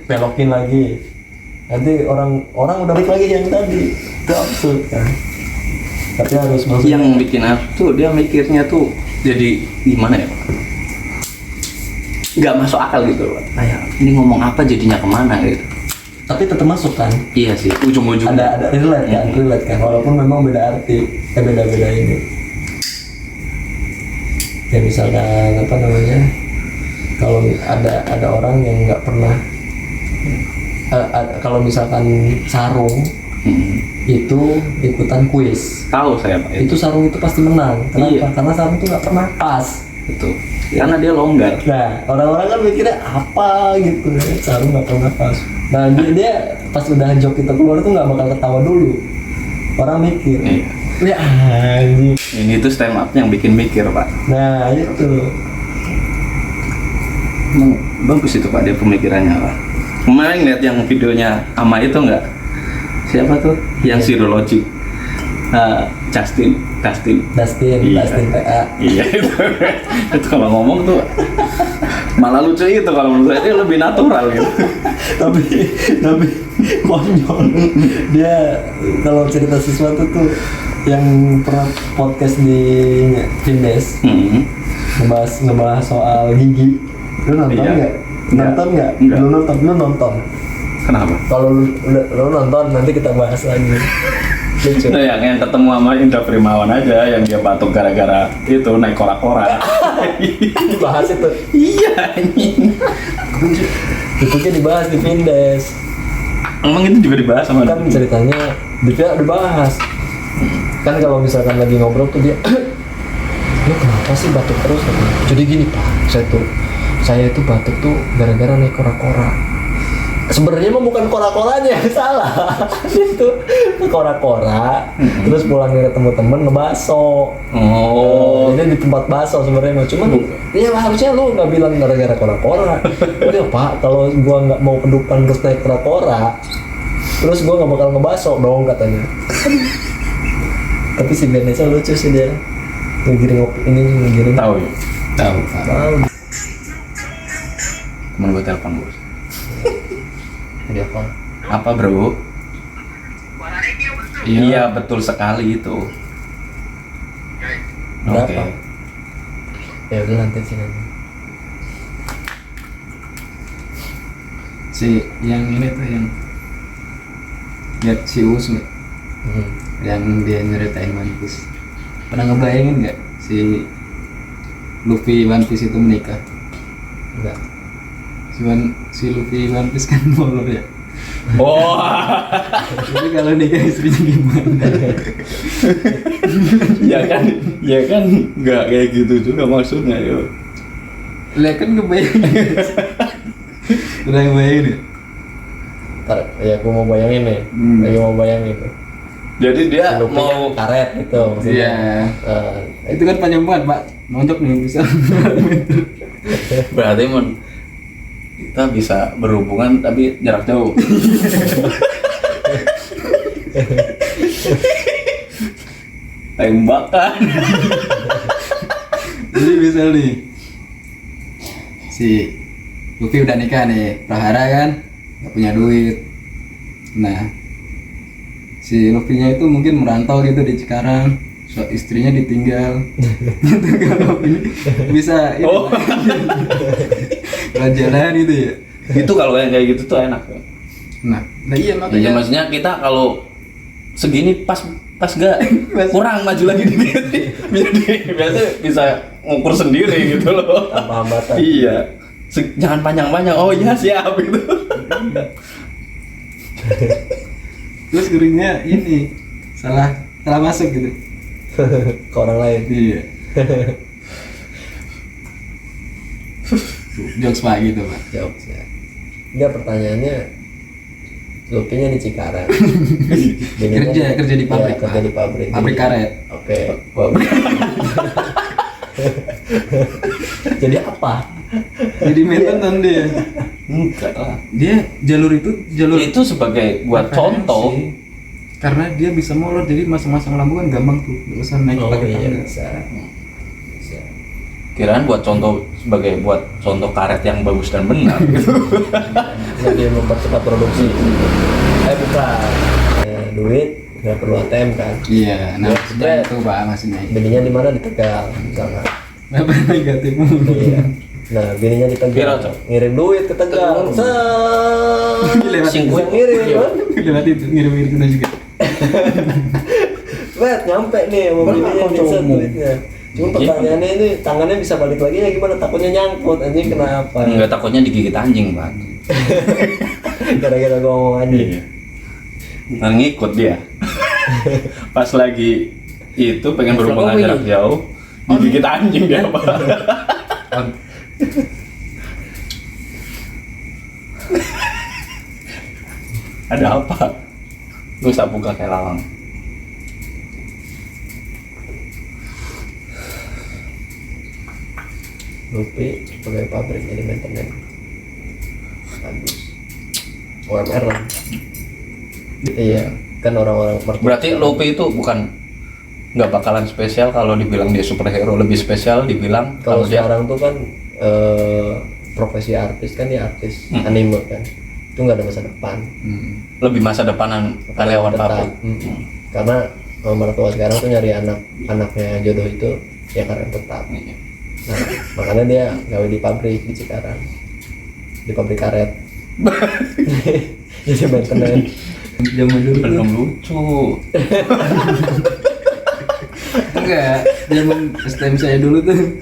belokin lagi. Nanti orang udah balik lagi yang tadi. Itu absurd kan. Tapi harus maksudnya yang bikin aku tuh dia mikirnya tuh jadi gimana ya? Nggak masuk akal gitu loh. Kayak ini ngomong apa jadinya kemana gitu. tapi tetap masuk kan. Iya sih, ujung-ujungnya Ada relate kan, walaupun memang beda arti, beda ini. Ya misalkan apa namanya, kalau ada orang yang nggak pernah, kalau misalkan sarung itu ikutan kuis, tahu saya Pak itu sarung itu pasti menang. Kenapa? Iya. Karena sarung itu nggak pernah pas. Betul. Karena dia longgar. Nah, orang-orang kan mikirnya apa gitu, sarung nggak pernah pas. Nah, dia pas udah jok kita keluar tuh nggak bakal ketawa dulu. Orang mikir, Iya. ya anjing. Ini tuh stand up yang bikin mikir Pak. Nah, itu. Emang bagus itu Pak dia pemikirannya Pak. Kemarin lihat yang videonya ama itu nggak? Siapa tuh? Yang Sirology. Justin. Iya. Dustin PA. Iya itu kalau ngomong tuh malah lucu itu kalau menurut saya dia lebih natural gitu. tapi konyol. Dia kalau cerita sesuatu tuh yang pernah podcast di Vindes ngebahas soal gigi. Lu nonton Iya. nggak? Nonton nggak? Nggak. Lu nonton. Kenapa? Kalau lu nonton nanti kita bahas lagi. Lucu. Nah, yang ketemu sama Indra Primawan aja yang dia batuk gara-gara itu naik kora-kora. Dibahas itu. Iya anjing. Itu kan dibahas di Vindes. Emang itu juga dibahas sama Kan ceritanya dibahas. Kan kalau misalkan lagi ngobrol tuh dia, lu kenapa sih batuk terus? Jadi gini Pak, saya itu batuk tuh gara-gara naik kora-kora. Sebenarnya mah bukan kora-koranya yang salah, itu kora-kora. Terus pulangnya ketemu temen ngebaso. Jadi di tempat baso sebenarnya mah, cuman ya harusnya lu nggak bilang gara-gara kora-kora. Udah Pak, kalau gua nggak mau ke depan terus naik kora-kora, terus gua nggak bakal ngebaso dong katanya. Tapi si Vanessa lucu sih dia, ngegiring ngegiring. tahu. Tahu. Temen gue telepon bos. Dia apa? Apa bro? Iya betul sekali itu. Berapa? Oke. Ya udah nanti sini. Si yang ini tuh yang lihat si Us nggak? Yang dia nyeritain One Piece. Pernah ngebayangin nggak si Luffy One Piece itu menikah? Enggak. Si Luffy One Piece kan molor ya. Oh. Jadi kalau nikah istrinya gimana? ya kan nggak kayak gitu juga maksudnya yo. Lah kan ngebayangin. Pernah ngebayangin ya? Ntar, ya gue mau bayangin nih. Lagi mau bayangin. Jadi dia Luffy mau karet gitu maksudnya. Iya. Itu kan panjang banget Pak. Nonjok nih bisa. berarti kita bisa berhubungan tapi jarak jauh. Tembakan. Jadi misal nih si Luffy udah nikah nih, Prahara kan nggak punya duit. Nah si Luffy-nya itu mungkin merantau gitu di Cikarang, so istrinya ditinggal. Gitu kalau bisa ini jalan itu ya. Itu kalau yang kayak gitu tuh enak. Nah iya Iya makanya maksudnya kita kalau segini pas gak kurang maju lagi dikit. Biasanya bisa ngukur sendiri gitu loh. Tanpa hambatan. Iya. Jangan panjang-panjang. Oh iya siap gitu. terus guringnya ini salah masuk gitu. Ke orang lain. Iya. Jokes Pak gitu Pak. Jawab ya. Enggak, pertanyaannya Luffy-nya di Cikarang. Kerja di pabrik. Ya, kerja di pabrik. Pabrik karet. Oke. Pabrik. Jadi apa? Jadi maintenance dia. Enggak lah. Dia jalur itu Itu sebagai buat contoh. Karena dia bisa molor, jadi masang-masang lampu kan gampang tuh, nggak usah naik pakai tangga. Bisa. Kirain buat contoh buat contoh karet yang bagus dan benar gitu. Lagi mempercepat produksi. Bukan. Duit nggak perlu ATM kan. Iya, nah Ya, maksudnya itu Pak maksudnya. Bininya di mana, di Tegal misalnya. Apa negatif? Iya. Nah, bininya di Tegal. Viral, Cok. Ngirim duit ke Tegal. Lewat Yang ngirim kan? lewat itu ngirim kita juga. Bet, nyampe nih mau Benar, bininya kok bisa cowok. duitnya. Cuma pertanyaannya ini tangannya bisa balik lagi ya gimana? Takutnya nyangkut anjing, kenapa? Enggak, takutnya digigit anjing, Pak. Gara-gara gua ngomong anjing. Ntar ngikut dia. Pas lagi itu pengen berhubungan jarak jauh, digigit anjing dia, Pak. Ada apa? Gue tak buka kayak lawang. Lupi pegawai pabrik jadi maintenance. Bagus. UMR lah. Iya, kan orang-orang Berarti Luffy itu bukan nggak bakalan spesial kalau dibilang dia superhero, lebih spesial dibilang kalau dia sekarang tuh kan profesi artis kan dia artis anime kan. Itu nggak ada masa depan. lebih masa depanan karyawan Tetap. pabrik. Karena mertua sekarang tuh nyari anaknya jodoh itu ya karyawan tetap. Iya. Nah, makanya dia gawe di pabrik di Cikarang, di pabrik karet. Jadi maintenance. Zaman dulu tuh Belum lucu. enggak, zaman STM saya dulu tuh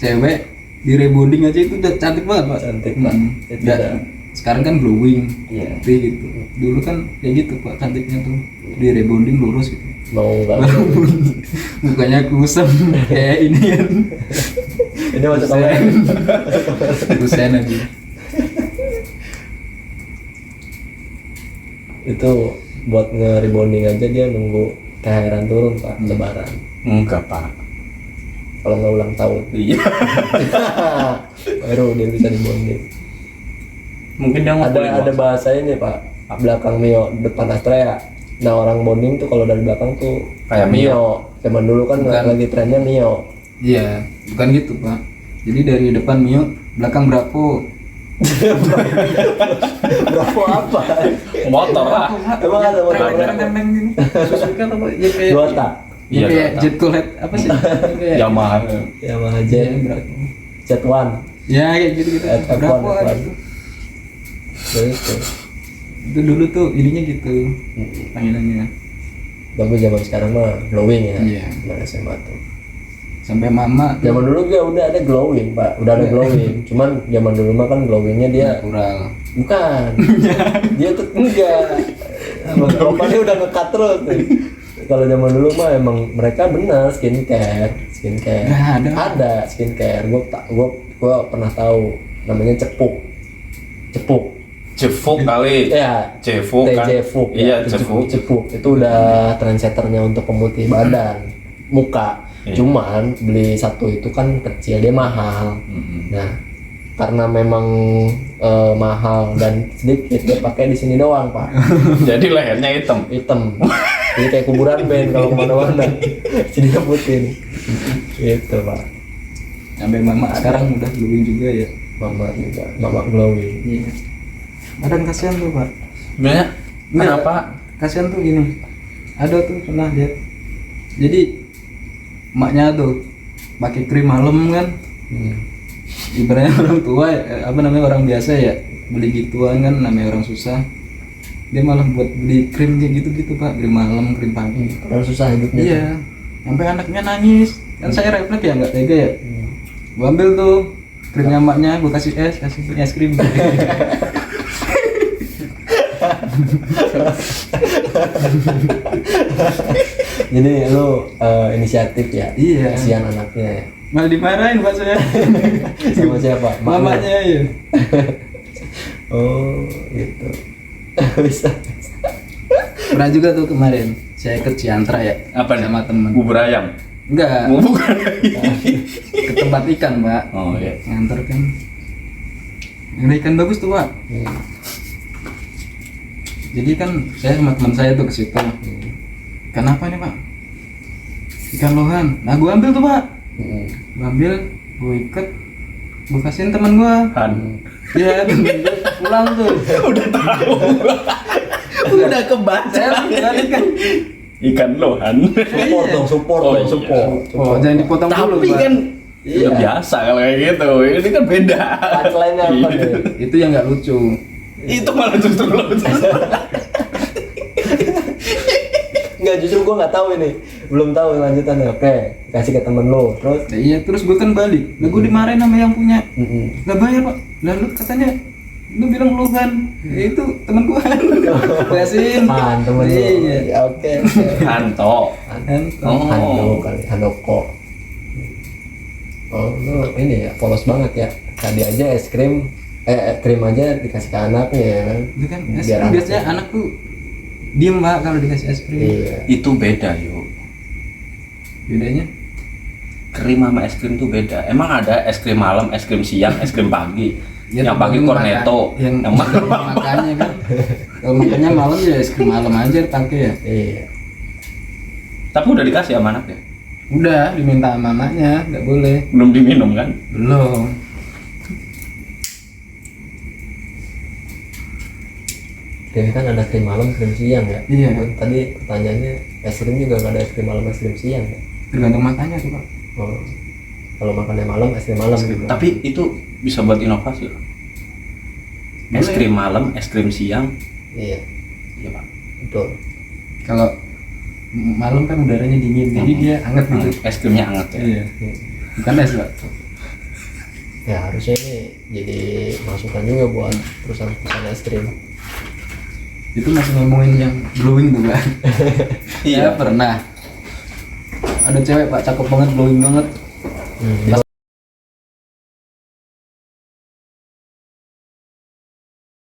cewek di rebonding aja itu udah cantik banget Pak. Cantik, Pak. Itu Nggak, udah. sekarang kan glowing. Iya. Putih gitu. Dulu kan kayak gitu Pak cantiknya tuh. Di rebonding lurus gitu. Mau nggak? Mukanya kusam kayak ini kan. Ini masuk kamera. Kusen aja. Itu buat nge-rebonding aja dia nunggu THR-an turun Pak, lebaran. Enggak, Pak. Kalau nggak ulang tahun. Iya. Baru dia bisa rebonding. Mungkin dia mau Ada bahasa ini Pak, belakang Mio, depan Astrea. Nah orang bonding tuh kalau dari belakang tuh Kayak Mio. Zaman dulu kan Bukan. lagi trennya Mio. Iya, bukan gitu Pak. Jadi dari depan Mio, belakang Bravo. Bravo apa? motor lah. Emang ada motor Ada. Bravo? Suzuka apa? Ya kayak Toyota, ya Iya, kayak Toyota. Jet Colette apa sih? Kayak Yamaha. Yamaha Iya, Jet, Bravo. Jet One. Ya kayak gitu-gitu. F1, Bravo F1. gitu. Terus tuh. Itu dulu tuh ininya gitu panggilannya. Bagus zaman sekarang mah glowing ya. Iya. Nah, SMA tuh. Sampai mama Zaman dulu juga udah ada glowing Pak, udah ada glowing. Cuman zaman dulu mah kan glowingnya dia natural. bukan. Dia tuh enggak. Rupanya udah ngekat terus nih. Kalau zaman dulu mah emang mereka benar skincare. Nggak ada. Ada skincare. Gua pernah tahu namanya cepuk. Cefuk kali. Ya, Cefuk kan. TJ Fuk. Iya, itu Cefuk. Cefuk. Itu udah trendsetternya untuk pemutih badan, muka. Iya. Cuman beli satu itu kan kecil, dia mahal. Nah, karena memang mahal dan sedikit, dia pakai di sini doang Pak. Jadi lehernya hitam. Hitam. Jadi kayak kuburan band kalau kemana-mana. Jadi putih. Gitu Pak. Sampai mama sekarang udah glowing juga ya. Mama juga, mama glowing. Iya. Badan kasihan tuh Pak. Sebenarnya kenapa? Kasihan tuh gini. Ada tuh pernah lihat. Jadi emaknya tuh pakai krim malam kan. Ibaratnya orang tua apa namanya orang biasa ya beli gituan kan namanya orang susah. Dia malah buat beli krim kayak gitu-gitu Pak, krim malam, krim pagi. Orang susah hidupnya. Iya. Sampai anaknya nangis. Kan saya refleks ya nggak tega ya. Gua ambil tuh krimnya emaknya, gua kasih es krim. Jadi lu inisiatif ya. Iya. Kasihan anaknya ya. Malah dimarahin Pak saya. Sama siapa? Mamanya ya. Oh, gitu. Bisa. Pernah juga tuh kemarin saya ke Ciantra ya. Apa nih? Sama temen. Bubur ayam. Enggak, Oh, bukan. ke tempat ikan Pak. Oh iya. Nganter kan. Ada ikan bagus tuh Pak. Jadi kan saya sama teman saya tuh ke situ. Ikan apa nih Pak? Ikan lohan. Nah gua ambil tuh Pak. Gua ambil gue ikat, gue kasihin teman gue. Han. Iya, temen gue pulang tuh. Udah tahu. Udah kebaca. Tadi kan. Ikan lo Han. Support dong, support Oh, dong, iya. support. Oh, jangan dipotong dulu. Tapi Pak. kan Iya. udah biasa kalau kayak gitu. Ini kan beda. Punchline-nya apa Iya. nih? Itu yang nggak lucu. Itu malah justru lucu. Enggak, justru gue nggak tahu ini, belum tahu lanjutannya. Oke, kasih ke temen lo, terus Nah, iya, terus gue kan balik. Nah, gue dimarahin sama yang punya. mm-mm. Nggak bayar, Pak. Lalu katanya lu bilang lu kan. Ya, itu temen gue kan. Kasihin. Han temen lo. Iya. Ya, oke. Hanto. Kan. Oh. Hando kali, Handoko. Oh, lu ini ya, polos banget ya. Tadi aja es krim, krim aja dikasih ke anaknya ya kan. Itu kan es Biar krim anak- biasanya anak tuh diem, Pak, kalau dikasih es krim. Iya. Itu beda yuk. Bedanya? Krim sama es krim tuh beda. Emang ada es krim malam, es krim siang, es krim pagi. Ya, yang pagi tergantung cornetto, yang makan makannya kan. Kalau makannya malam ya es krim malam aja pakai ya. Iya. Tapi udah dikasih sama anaknya. Udah diminta sama mamanya, nggak boleh. Belum diminum kan? Belum. Krim kan ada krim malam, krim siang ya. Iya. Tadi pertanyaannya es krim juga nggak ada es krim malam, es krim siang ya. Tergantung makannya tuh, Pak. Oh. Kalau makannya malam, es krim malam gitu. Tapi itu bisa buat inovasi loh. Es krim malam, es krim siang. Iya, Iya Pak. betul. Kalau malam kan udaranya dingin, jadi dia hangat gitu. Es krimnya hangat ya. Iya. Bukan es, Pak. Ya harusnya ini jadi masukan juga buat perusahaan-perusahaan es krim. Itu masih ngomongin yang glowing tuh, Pak. Iya. Ya, pernah. Ada cewek, Pak, cakep banget, glowing banget. Pas